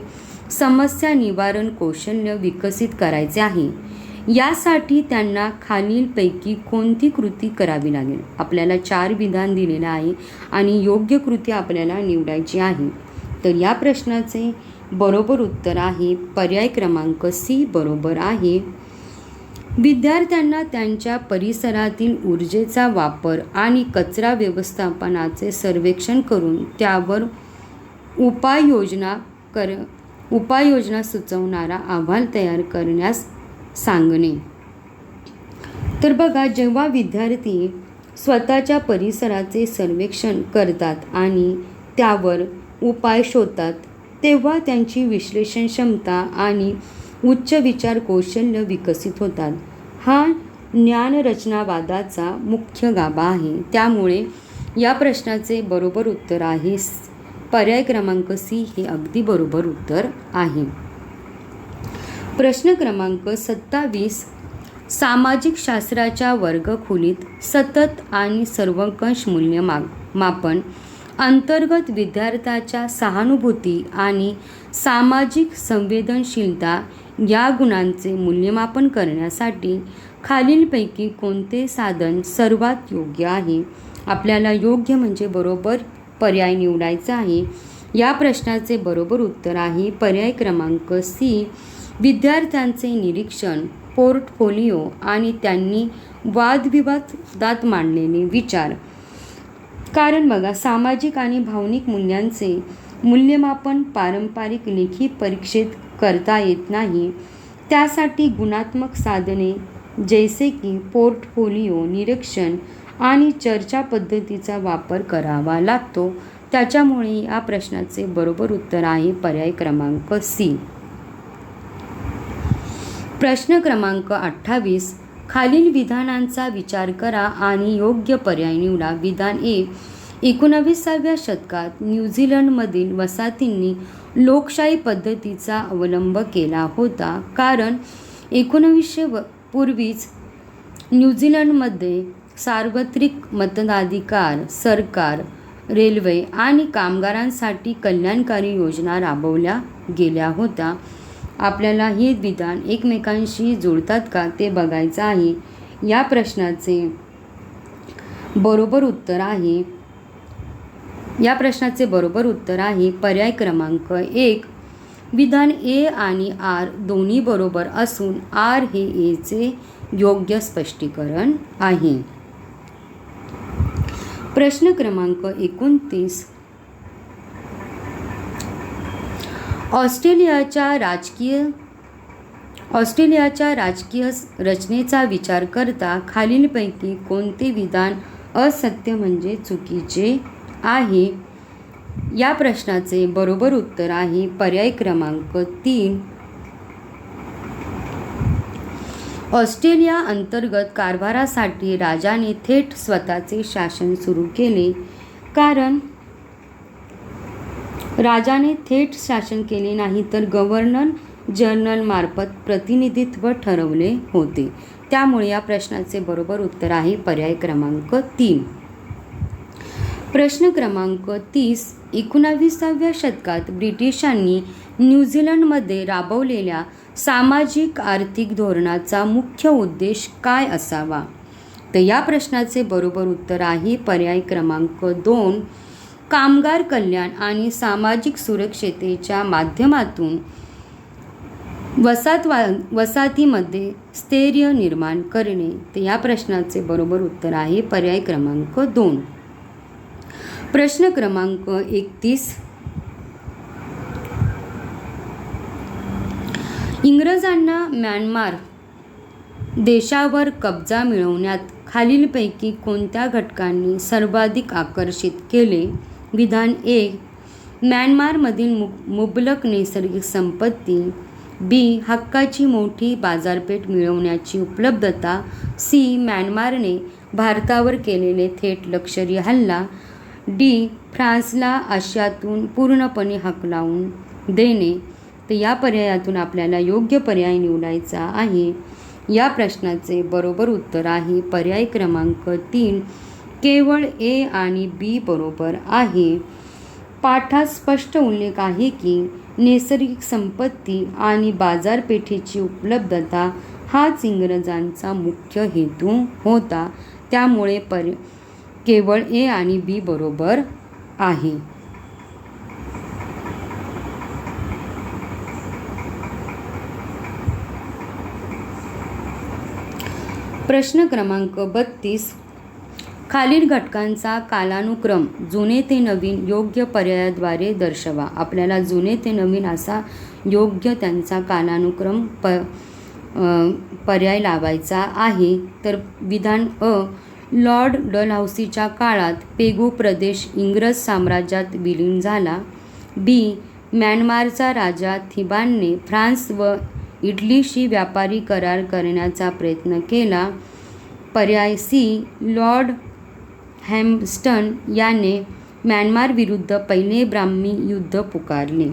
समस्या निवारण कौशल्य विकसित करायचे आहे. यासाठी त्यांना खालीलपैकी कोणती कृती करावी लागेल? आपल्याला 4 विधान दिलेलं आहे आणि योग्य कृती आपल्याला निवडायची आहे. तर या प्रश्नाचे बरोबर उत्तर आहे पर्याय क्रमांक सी बरोबर आहे. विद्यार्थ्यांना त्यांच्या परिसरातील ऊर्जेचा वापर आणि कचरा व्यवस्थापनाचे सर्वेक्षण करून त्यावर उपाययोजना सुचवणारा अहवाल तयार करण्यास सांगणे. तर बघा, जेव्हा विद्यार्थी स्वतःच्या परिसराचे सर्वेक्षण करतात आणि त्यावर उपाय शोधतात, तेव्हा त्यांची विश्लेषण क्षमता आणि उच्च विचार कौशल्य विकसित होतात. हा ज्ञानरचनावादाचा मुख्य गाभा आहे. त्यामुळे या प्रश्नाचे बरोबर उत्तर आहे पर्याय क्रमांक सी हे अगदी बरोबर उत्तर आहे. प्रश्न क्रमांक 27. सामाजिक शास्त्राच्या वर्गखोलीत सतत आणि सर्वंकष मूल्यमापन अंतर्गत विद्यार्थ्याच्या सहानुभूती आणि सामाजिक संवेदनशीलता या गुणांचे मूल्यमापन करण्यासाठी खालीलपैकी कोणते साधन सर्वात योग्य आहे? आपल्याला योग्य म्हणजे बरोबर पर्याय निवडायचा आहे. या प्रश्नाचे बरोबर उत्तर आहे पर्याय क्रमांक सी, विद्यार्थ्यांचे निरीक्षण, पोर्टफोलिओ आणि त्यांनी वादविवादात मांडलेले विचार. कारण बघा, सामाजिक आणि भावनिक मूल्यांचे मूल्यमापन पारंपरिक लेखी परीक्षेत करता येत नाही. त्यासाठी गुणात्मक साधने जैसे की पोर्टफोलिओ, निरीक्षण आणि चर्चा पद्धतीचा वापर करावा लागतो. त्याच्यामुळे या प्रश्नाचे बरोबर उत्तर आहे पर्याय क्रमांक सी. प्रश्न क्रमांक 28. खालील विधानांचा विचार करा आणि योग्य पर्याय निवडा. विधान 1. 19व्या शतकात न्यूझीलंडमधील वसाहतींनी लोकशाही पद्धतीचा अवलंब केला होता. कारण 1900 पूर्वीच न्यूझीलंडमध्ये सार्वत्रिक मताधिकार, सरकार, रेल्वे आणि कामगारांसाठी कल्याणकारी योजना राबवल्या गेल्या होत्या. आपल्याला हे विधान एकमेकांशी जुळतात का ते बघायचं आहे. या प्रश्नाचे बरोबर उत्तर आहे पर्याय क्रमांक 1. विधान ए आणि आर दोन्ही बरोबर असून आर हे एचे योग्य स्पष्टीकरण आहे. प्रश्न क्रमांक 29. ऑस्ट्रेलियाच्या राजकीय रचनेचा विचार करता खालीलपैकी कोणते विधान असत्य म्हणजे चुकीचे आहे? या प्रश्नाचे बरोबर उत्तर आहे पर्याय क्रमांक 3. ऑस्ट्रेलिया अंतर्गत कारभारासाठी राजाने थेट स्वतःचे शासन सुरू केले. कारण राजाने थेट शासन केले नाही तर गव्हर्नर जनरल मार्फत प्रतिनिधित्व ठरवले होते. त्यामुळे या प्रश्नाचे बरोबर उत्तर आहे पर्याय क्रमांक 3. प्रश्न क्रमांक 30. 19व्या शतकात ब्रिटिशांनी न्यूझीलंडमध्ये राबवलेल्या सामाजिक आर्थिक धोरणाचा मुख्य उद्देश काय असावा? तर या प्रश्नाचे बरोबर उत्तर आहे पर्याय क्रमांक 2. कामगार कल्याण आणि सामाजिक सुरक्षिततेच्या माध्यमातून वसाहतीमध्ये स्थैर्य निर्माण करणे. तर या प्रश्नाचे बरोबर उत्तर आहे पर्याय क्रमांक 2. प्रश्न क्रमांक 31. इंग्रजांना म्यानमार देशावर कब्जा मिळवण्यात खालीलपैकी कोणत्या घटकांनी सर्वाधिक आकर्षित केले? विधान 1. म्यानमारमधील मुबलक नैसर्गिक संपत्ती. बी. हक्काची मोठी बाजारपेठ मिळवण्याची उपलब्धता. सी. म्यानमारने भारतावर केलेले थेट लष्करी हल्ला. डी. फ्रान्सला आशियातून पूर्णपणे हाकलून देणे. तर या पर्यायातून आपल्याला योग्य पर्याय निवडायचा आहे. या प्रश्नाचे बरोबर उत्तर आहे पर्याय क्रमांक 3. केवळ ए आणि बी बरोबर आहे. पाठात स्पष्ट उल्लेख आहे की नैसर्गिक संपत्ती आणि बाजारपेठेची उपलब्धता हाच इंग्रजांचा मुख्य हेतू होता. त्यामुळे केवळ ए आणि बी बरोबर आहे. प्रश्न क्रमांक 32. खालील घटकांचा कालानुक्रम जुने ते नवीन योग्य पर्यायाद्वारे दर्शवा. आपल्याला जुने ते नवीन असा योग्य त्यांचा कालानुक्रम पर्याय लावायचा आहे. तर विधान अ, लॉर्ड डलहौसीच्या काळात पेगू प्रदेश इंग्रज साम्राज्यात विलीन झाला. बी, म्यानमारचा राजा थिबानने फ्रान्स व इटलीशी व्यापारी करार करण्याचा प्रयत्न केला. पर्याय सी, लॉर्ड हॅम्स्टन याने म्यानमार विरुद्ध पहिले ब्राह्मी युद्ध पुकारले.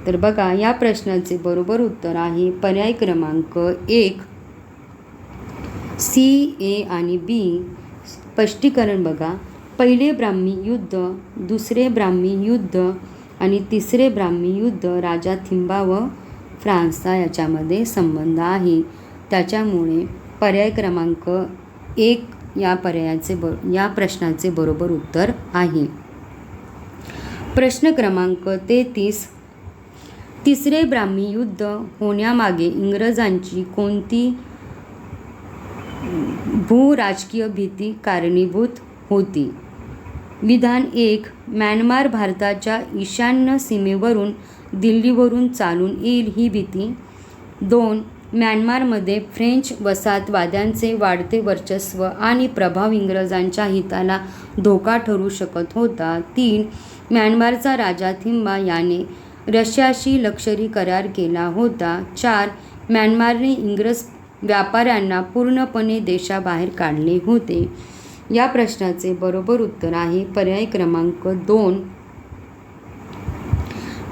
तर बघा, या प्रश्नाचे बरोबर उत्तर आहे पर्याय क्रमांक 1, सी, ए आणि बी. स्पष्टीकरण बघा, पहिले ब्राह्मी युद्ध, दुसरे ब्राह्मी युद्ध आणि तिसरे ब्राह्मी युद्ध राजा थिंबा व फ्रान्सचा याच्यामध्ये संबंध आहे. त्याच्यामुळे पर्याय क्रमांक 1 या प्रश्नाचे बरोबर उत्तर आहे. प्रश्न क्रमांक 33, तिसरे ब्राह्मी युद्ध होण्यामागे इंग्रजांची कोणती भूराजकीय भीती कारणीभूत होती? विधान 1, म्यानमार भारताच्या ईशान्य सीमेवरून दिल्लीवरून चालून येईल ही भीती. 2, म्यानमारमध्ये फ्रेंच वसाहतवाद्यांचे वाढते वर्चस्व आणि प्रभाव इंग्रजांच्या हिताला धोका ठरू शकत होता. 3, म्यानमारचा राजा थिंबा याने रशियाशी लष्करी करार केला होता. 4, म्यानमारने इंग्रज व्यापाऱ्यांना पूर्णपणे देशाबाहेर काढले होते. या प्रश्नाचे बरोबर उत्तर आहे पर्याय क्रमांक 2,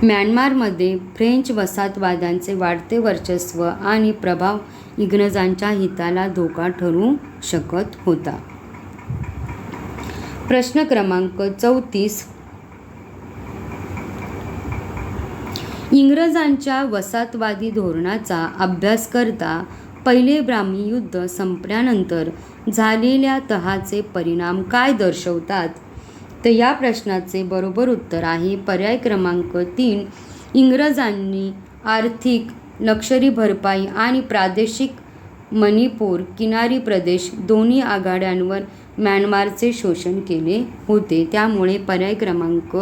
म्यानमारमध्ये फ्रेंच वसाहतवाद्यांचे वाढते वर्चस्व आणि प्रभाव इंग्रजांच्या हिताला धोका ठरू शकत होता. प्रश्न क्रमांक 34, इंग्रजांच्या वसाहतवादी धोरणाचा अभ्यास करता पहिले ब्राह्मी युद्ध संपल्यानंतर झालेल्या तहाचे परिणाम काय दर्शवतात? तर या प्रश्नाचे बरोबर उत्तर आहे पर्याय क्रमांक 3, इंग्रजांनी आर्थिक, लष्करी भरपाई आणि प्रादेशिक मणिपूर किनारी प्रदेश दोन्ही आघाड्यांवर म्यानमारचे शोषण केले होते. त्यामुळे पर्याय क्रमांक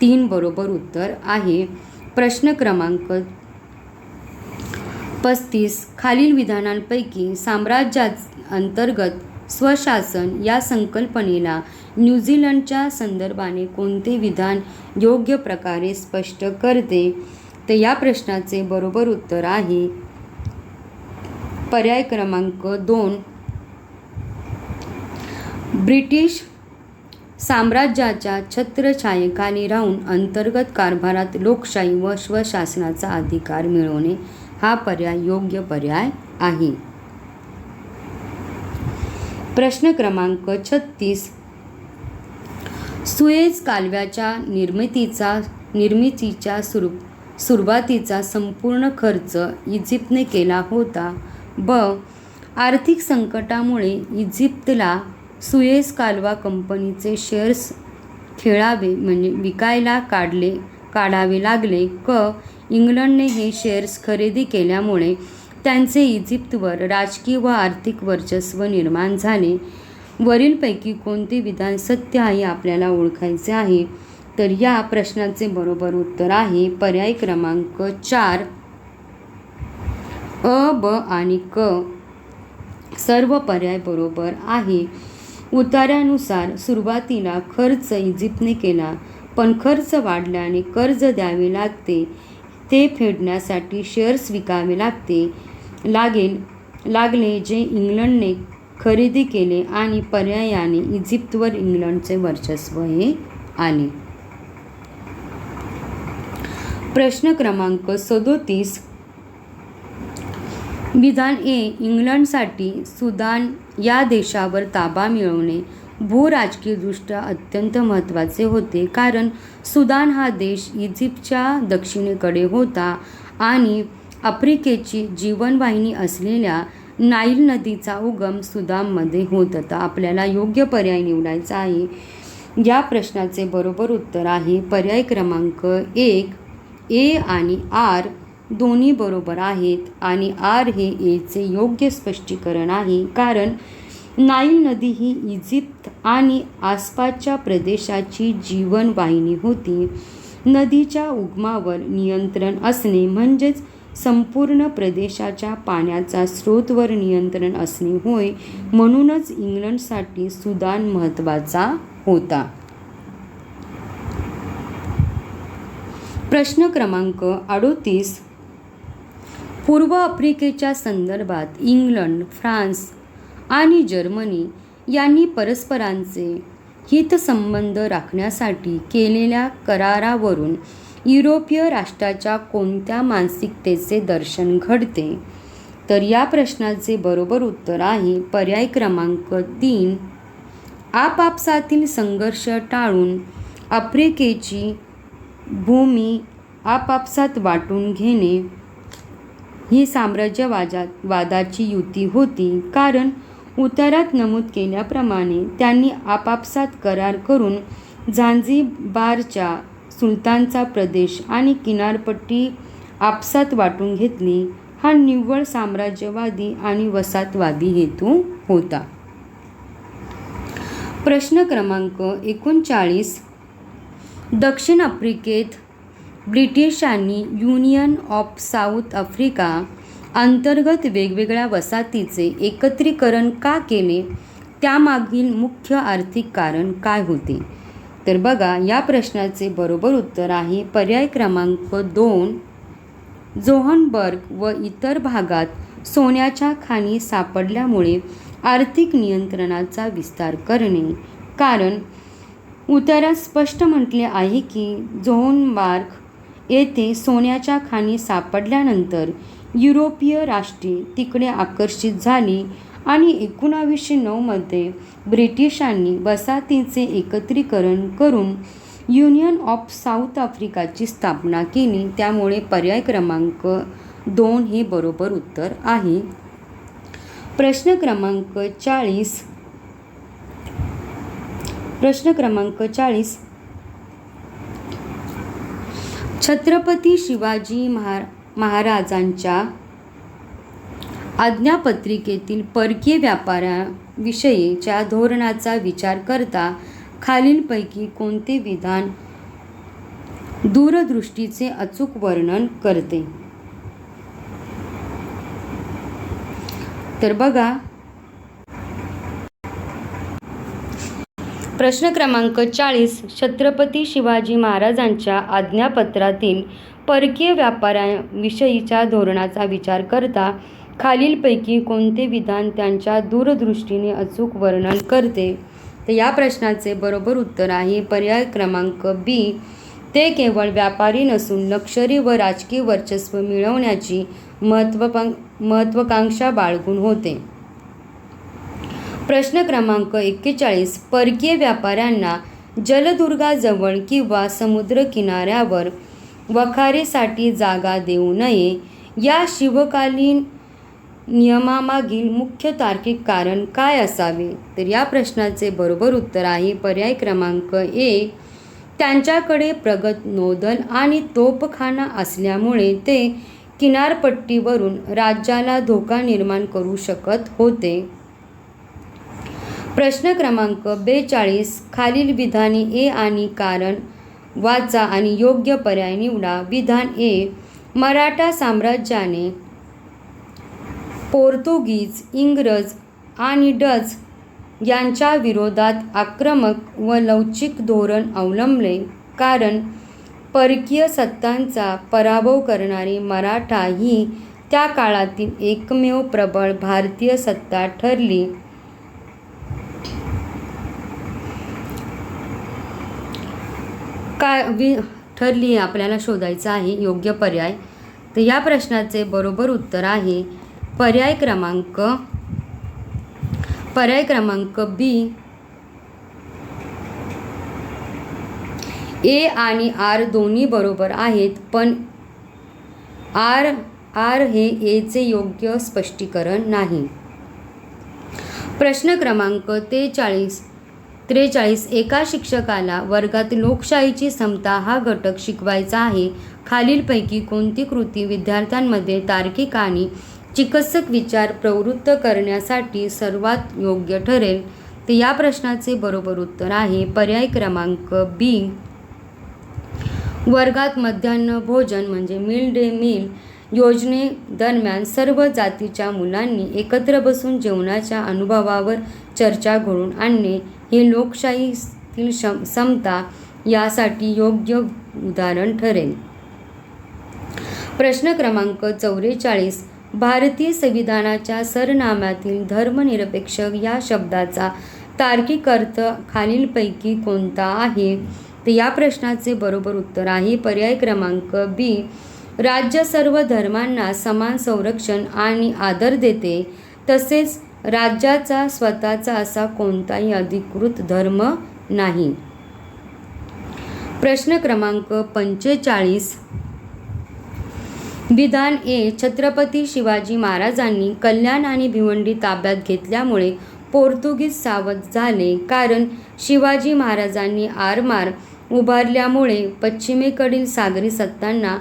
3 बरोबर उत्तर आहे. प्रश्न क्रमांक 35, खालील विधानांपैकी साम्राज्याअंतर्गत स्वशासन या संकल्पनेला न्यूझीलंडच्या संदर्भाने कोणते विधान योग्य प्रकारे स्पष्ट करते? तर या प्रश्नाचे बरोबर उत्तर आहे पर्याय क्रमांक 2, ब्रिटिश साम्राज्याच्या छत्रछायेखाली राहून अंतर्गत कारभारात लोकशाही व स्वशासनाचा अधिकार मिळवणे हा पर्याय योग्य पर्याय आहे. प्रश्न क्रमांक 36, सुएझ कालव्याच्या निर्मितीच्या सुरुवातीचा संपूर्ण खर्च इजिप्तने केला होता. ब, आर्थिक संकटामुळे इजिप्तला सुएझ कालवा कंपनीचे शेअर्स विकायला काढावे लागले. क, इंग्लंडने हे शेअर्स खरेदी केल्यामुळे त्यांचे इजिप्तवर राजकीय व आर्थिक वर्चस्व निर्माण झाले. वरीलपैकी कोणते विधान सत्य आहे आपल्याला ओळखायचे आहे? तर या प्रश्नाचे बरोबर उत्तर आहे पर्याय क्रमांक 4, अ, ब आणि क. सर्व पर्याय बरोबर आहे. उतार्यानुसार सुरुवातीला खर्च इजिप्तने केला, पण खर्च वाढल्याने कर्ज द्यावे लागते. ते फेडण्यासाठी शेअर्स विकावे लागले जे इंग्लंडने खरेदी केले आणि पर्यायाने इजिप्तवर इंग्लंडचे वर्चस्व हे आले. प्रश्न क्रमांक 37, विधान ए, इंग्लंडसाठी सुदान या देशावर ताबा मिळवणे भूराजकीयदृष्ट्या अत्यंत महत्त्वाचे होते, कारण सुदान हा देश इजिप्तच्या दक्षिणेकडे होता आणि आफ्रिकेची जीवनवाहिनी असलेल्या नाईल नदीचा उगम सुदानमध्ये होत होता. आपल्याला योग्य पर्याय निवडायचा आहे. या प्रश्नाचे बरोबर उत्तर आहे पर्याय क्रमांक 1, ए आणि आर दोन्ही बरोबर आहेत आणि आर हे एचे योग्य स्पष्टीकरण आहे, कारण नाईल नदी ही इजिप्त आणि आसपासच्या प्रदेशाची जीवनवाहिनी होती. नदीच्या उगमावर नियंत्रण असणे म्हणजेच संपूर्ण प्रदेशाच्या पाण्याचा स्रोतवर नियंत्रण असणे होय. म्हणूनच इंग्लंडसाठी सुदान महत्त्वाचा होता. प्रश्न क्रमांक 38. पूर्व आफ्रिकेच्या संदर्भात इंग्लंड, फ्रान्स आणि जर्मनी यांनी परस्परांचे हितसंबंध राखण्यासाठी केलेल्या करारावरून युरोपीय राष्ट्राच्या कोणत्या मानसिकतेचे दर्शन घडते? तर या प्रश्नाचे बरोबर उत्तर आहे पर्याय क्रमांक 3. आपापसातील संघर्ष टाळून आफ्रिकेची भूमी आपापसात वाटून घेणे ही साम्राज्यवादाची युती होती. कारण उतारात नमूद केल्याप्रमाणे त्यांनी आपापसात करार करून झांझिबारच्या सुलतानचा प्रदेश आणि किनारपट्टी आपसात वाटून घेतली. हा निव्वळ साम्राज्यवादी आणि वसाहतवादी हेतू होता. प्रश्न क्रमांक 39. दक्षिण आफ्रिकेत ब्रिटिशांनी युनियन ऑफ साऊथ आफ्रिका अंतर्गत वेगवेगळ्या वसाहतीचे एकत्रीकरण का केले? त्यामागील मुख्य आर्थिक कारण काय होते? तर बघा, या प्रश्नाचे बरोबर उत्तर आहे पर्याय क्रमांक 2. जोहन्सबर्ग व इतर भागात सोन्याच्या खाणी सापडल्यामुळे आर्थिक नियंत्रणाचा विस्तार करणे. कारण उतारात स्पष्ट म्हटले आहे की जोहन्सबर्ग येथे सोन्याच्या खाणी सापडल्यानंतर युरोपीय राष्ट्रे तिकडे आकर्षित झाली आणि 1909 मध्ये ब्रिटिशांनी वसाहतींचे एकत्रीकरण करून युनियन ऑफ साऊथ आफ्रिकाची स्थापना केली. त्यामुळे पर्याय क्रमांक 2 हे बरोबर उत्तर आहे. प्रश्न क्रमांक 40. प्रश्न क्रमांक 40. छत्रपती शिवाजी महाराजांच्या आज्ञापत्रिकेतील परकीय व्यापाराविषयीच्या धोरणाचा विचार करता खालीलपैकी कोणते विधान दूरदृष्टीचे अचूक वर्णन करते? तर बघा, प्रश्न क्रमांक 40. छत्रपती शिवाजी महाराजांच्या आज्ञापत्रातील परकीय व्यापाराविषयीच्या धोरणाचा विचार करता खालीलपैकी कोणते विधान त्यांच्या दूरदृष्टीने अचूक वर्णन करते? तर या प्रश्नाचे बरोबर उत्तर आहे पर्याय क्रमांक बी. ते केवळ व्यापारी नसून लष्करी व राजकीय वर्चस्व मिळवण्याची महत्त्वाकांक्षा बाळगून होते. प्रश्न क्रमांक 41. परकीय व्यापाऱ्यांना जलदुर्गाजवळ किंवा समुद्र किनाऱ्यावर वखारीसाठी जागा देऊ नये या शिवकालीन नियमामागील मुख्य तार्किक कारण काय असावे? तर या प्रश्नाचे बरोबर उत्तर आहे पर्याय क्रमांक ए. त्यांच्याकडे प्रगत नौदल आणि तोफखाना असल्यामुळे ते किनारपट्टीवरून राज्याला धोका निर्माण करू शकत होते. प्रश्न क्रमांक 42. खालील विधाने ए आणि कारण वाचा आणि योग्य पर्याय निवडा. विधान ए. मराठा साम्राज्याने पोर्तुगीज, इंग्रज आणि डच यांच्या विरोधात आक्रमक व लवचिक धोरण अवलंबले. कारण परकीय सत्तांचा पराभव करणारी मराठा ही त्या काळातील एकमेव प्रबळ भारतीय सत्ता ठरली. ठरली आपल्याला शोधायचं आहे योग्य पर्याय. तर या प्रश्नाचे बरोबर उत्तर आहे पर्याय क्रमांक बी. ए आणि आर दोन्ही बरोबर आहेत, पण आर हे एचे योग्य स्पष्टीकरण नाही. प्रश्न क्रमांक 43. एका शिक्षकाला वर्गात लोकशाहीची समता हा घटक शिकवायचा आहे. खालीलपैकी कोणती कृती विद्यार्थ्यांमध्ये तार्किक आणि चिकित्सक विचार प्रवृत्त करण्यासाठी सर्वात योग्य ठरेल? तर या प्रश्नाचे बरोबर उत्तर आहे पर्याय क्रमांक बी. वर्गात मध्यान्ह भोजन म्हणजे मिड डे मील योजनेदरम्यान सर्व जातीच्या मुलांनी एकत्र बसून जेवणाच्या अनुभवावर चर्चा घडवून आणणे हे लोकशाहीतील समता यासाठी योग्य उदाहरण ठरेल. प्रश्न क्रमांक 44. भारतीय संविधानाच्या सरनाम्यातील धर्मनिरपेक्ष या शब्दाचा तार्किक अर्थ खालीलपैकी कोणता आहे? तर या प्रश्नाचे बरोबर उत्तर आहे पर्याय क्रमांक बी. राज्य सर्व धर्मांना समान संरक्षण आणि आदर देते, तसेच राज्याचा स्वतःचा असा कोणताही अधिकृत धर्म नाही. प्रश्न क्रमांक 45. विधान ए. छत्रपती शिवाजी महाराजांनी कल्याण आणि भिवंडी ताब्यात घेतल्यामुळे पोर्तुगीज सावध झाले, कारण शिवाजी महाराजांनी आरमार उभारल्यामुळे पश्चिमेकडील सागरी सत्तांना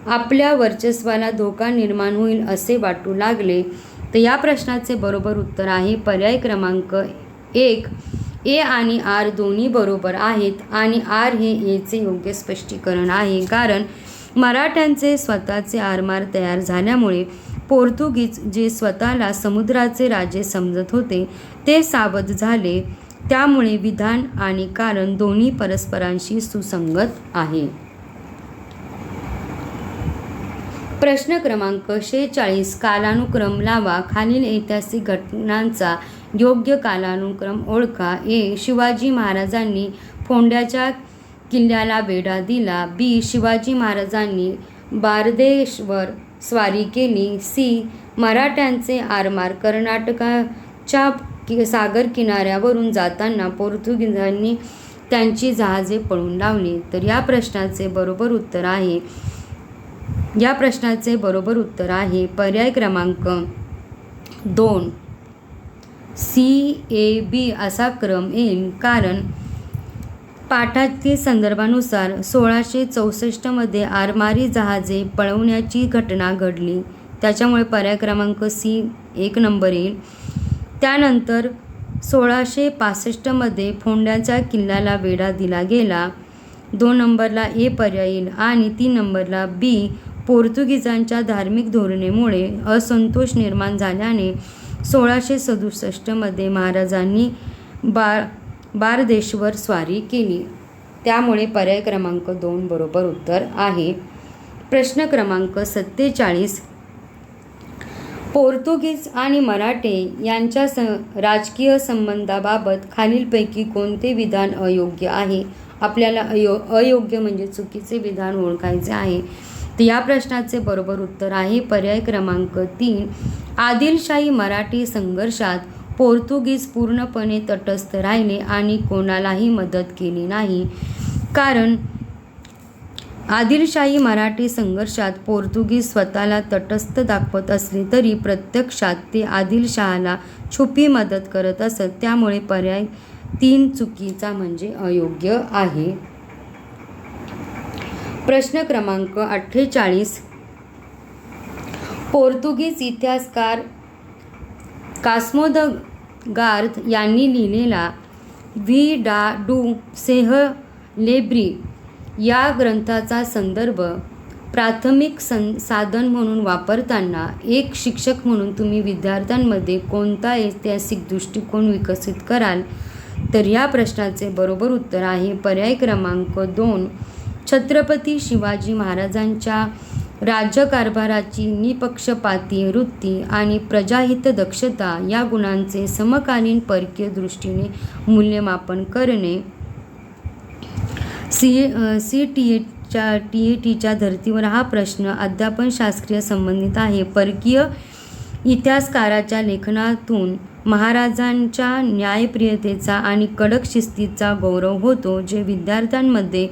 आपल्या वर्चस्वाला धोका निर्माण होईल असे वाटू लागले. तर या प्रश्नाचे बरोबर उत्तर आहे पर्याय क्रमांक 1. ए आणि आर दोन्ही बरोबर आहेत आणि आर हे एचे योग्य स्पष्टीकरण आहे, कारण मराठ्यांचे स्वतःचे आरमार तयार झाल्यामुळे पोर्तुगीज जे स्वतःला समुद्राचे राजे समजत होते ते सावध झाले. त्यामुळे विधान आणि कारण दोन्ही परस्परांशी सुसंगत आहे. प्रश्न क्रमांक 46. कालानुक्रम लावा. खालील ऐतिहासिक घटनांचा योग्य कालानुक्रम ओळखा. ए. शिवाजी महाराजांनी फोंड्याच्या किल्ल्याला वेढा दिला. बी. शिवाजी महाराजांनी बारदेशवर स्वारी केली. सी. मराठ्यांचे आरमार कर्नाटकाच्या सागर किनाऱ्यावरून जाताना पोर्तुगीजांनी त्यांची जहाजे पळून लावली. तर या प्रश्नाचे बरोबर उत्तर आहे पर्याय क्रमांक 2. CAB असा क्रम येईल, कारण पाठातील संदर्भानुसार 1664 मध्ये आरमारी जहाजे पळवण्याची घटना घडली, त्याच्यामुळे पर्याय क्रमांक सी 1 नंबर येईल. त्यानंतर 1665 मध्ये फोंड्याच्या किल्ल्याला वेढा दिला गेला, 2 नंबरला ए पर्याय येईल. आणि 3 नंबरला बी. पोर्तुगीजांच्या धार्मिक धोरणेमुळे असंतोष निर्माण झाल्याने 1667 मध्ये महाराजांनी बारदेशवर स्वारी केली, त्यामुळे पर्याय क्रमांक 2 बरोबर उत्तर आहे. प्रश्न क्रमांक 47. पोर्तुगीज आणि मराठे यांच्या राजकीय संबंधाबाबत खालीलपैकी कोणते विधान अयोग्य आहे? आपल्याला अयोग्य म्हणजे चुकीचे विधान ओळखायचे आहे. तर या प्रश्नाचे बरोबर उत्तर आहे पर्याय क्रमांक 3. आदिलशाही मराठी संघर्षात पोर्तुगीज पूर्णपणे तटस्थ राहिले आणि कोणालाही मदत केली नाही, कारण आदिलशाही मराठी संघर्षात पोर्तुगीज स्वतःला तटस्थ दाखवत असले तरी प्रत्यक्षात ते आदिलशहाला छुपी मदत करत असत, त्यामुळे पर्याय 3 चुकीचा म्हणजे अयोग्य आहे. प्रश्न क्रमांक 48. पोर्तुगीज इतिहासकार कास्मो द गार्थ यांनी लिहिलेला व्ही डा डू सेहलेब्री या ग्रंथाचा संदर्भ प्राथमिक साधन म्हणून वापरताना एक शिक्षक म्हणून तुम्ही विद्यार्थ्यांमध्ये कोणता ऐतिहासिक दृष्टिकोन विकसित कराल? तर या प्रश्नाचे बरोबर उत्तर आहे पर्याय क्रमांक 2. छत्रपती शिवाजी महाराजांच्या राज्यकारभाराची निपक्षपाती वृत्ती आणि प्रजाहित दक्षता या गुणांचे समकालीन परकीय दृष्टीने मूल्यमापन करणे. TETच्या धर्तीवर हा प्रश्न अध्यापनशास्त्रीय संबंधित आहे. परकीय इतिहासकाराच्या लेखनातून महाराजांच्या न्यायप्रियतेचा आणि कडक शिस्तीचा गौरव होतो, जे विद्यार्थ्यांमध्ये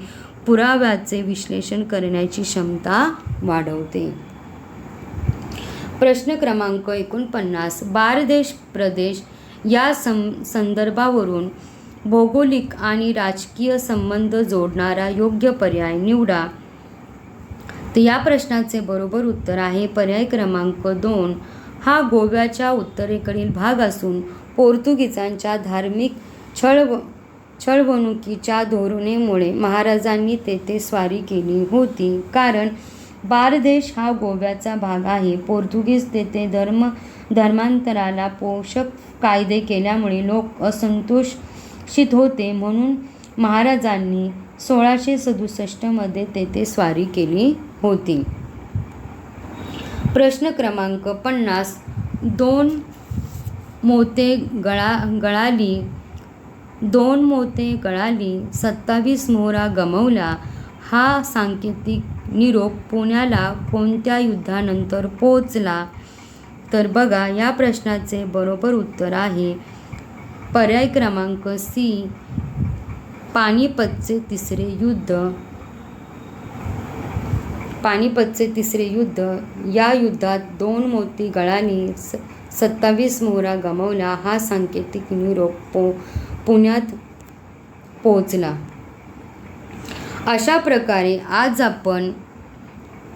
पुराव्याचे विश्लेषण करण्याची क्षमता वाढवते. प्रश्न क्रमांक 49. बारदेश प्रदेश या संदर्भावरून भौगोलिक आणि राजकीय संबंध जोडणारा योग्य पर्याय निवडा. तर या प्रश्नाचे बरोबर उत्तर आहे पर्याय क्रमांक 2. हा गोव्याच्या उत्तरेकडील भाग असून पोर्तुगीजांच्या धार्मिक छळवणुकीच्या धोरणेमुळे महाराजांनी तेथे स्वारी केली होती, कारण बारदेश हा गोव्याचा भाग आहे. पोर्तुगीज तेथे धर्मांतराला पोषक कायदे केल्यामुळे लोक असंतोषित होते, म्हणून महाराजांनी 1667 मध्ये तेथे स्वारी केली होती. प्रश्न क्रमांक 50. दोन मोते गळाली 27 मोहरा गमावला हा सांकेतिक निरोप पुण्याला कोणत्या युद्धानंतर पोहोचला? तर बघा, या प्रश्नाचे बरोबर उत्तर आहे पर्याय क्रमांक सी, पानिपतचे तिसरे युद्ध. पानिपतचे तिसरे युद्ध. या युद्धात 2 मोती गळाली 27 मोहरा गमावला हा सांकेतिक निरोप पुण्यात पोहोचला. अशा प्रकारे आज आपण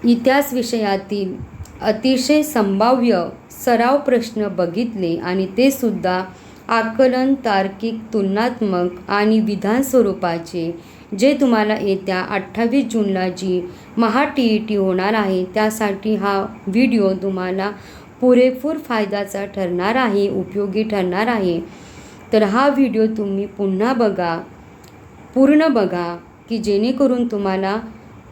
इतिहास विषयातील अतिशय संभाव्य सराव प्रश्न बघितले आणि ते सुद्धा आकलन, तार्किक, तुलनात्मक आणि विधान स्वरूपाचे, जे तुम्हाला येत्या 28 जूनला जी महा-TET होणार आहे त्यासाठी हा व्हिडिओ तुम्हाला पुरेपूर फायद्याचा ठरणार आहे, उपयोगी ठरणार आहे. तर हा व्हिडिओ तुम्ही पुन्हा बघा, पूर्ण बघा, की जेणेकरून तुम्हाला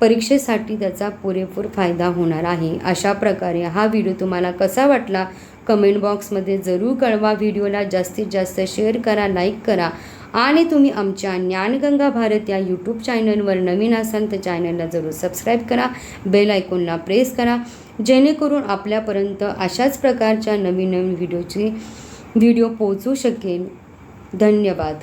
परीक्षेसाठी त्याचा पुरेपूर फायदा होणार आहे. अशा प्रकारे हा व्हिडिओ तुम्हाला कसा वाटला कमेंट बॉक्समध्ये जरूर कळवा. व्हिडिओला जास्तीत जास्त शेअर करा, लाईक करा आणि तुम्ही आमच्या ज्ञानगंगा भारत या यूट्यूब चॅनलवर नवीन असाल तर चॅनलला जरूर सबस्क्राईब करा, बेल आयकॉनला प्रेस करा, जेणेकरून आपल्यापर्यंत अशाच प्रकारच्या नवीन व्हिडिओ पोहोचू शकेल. धन्यवाद.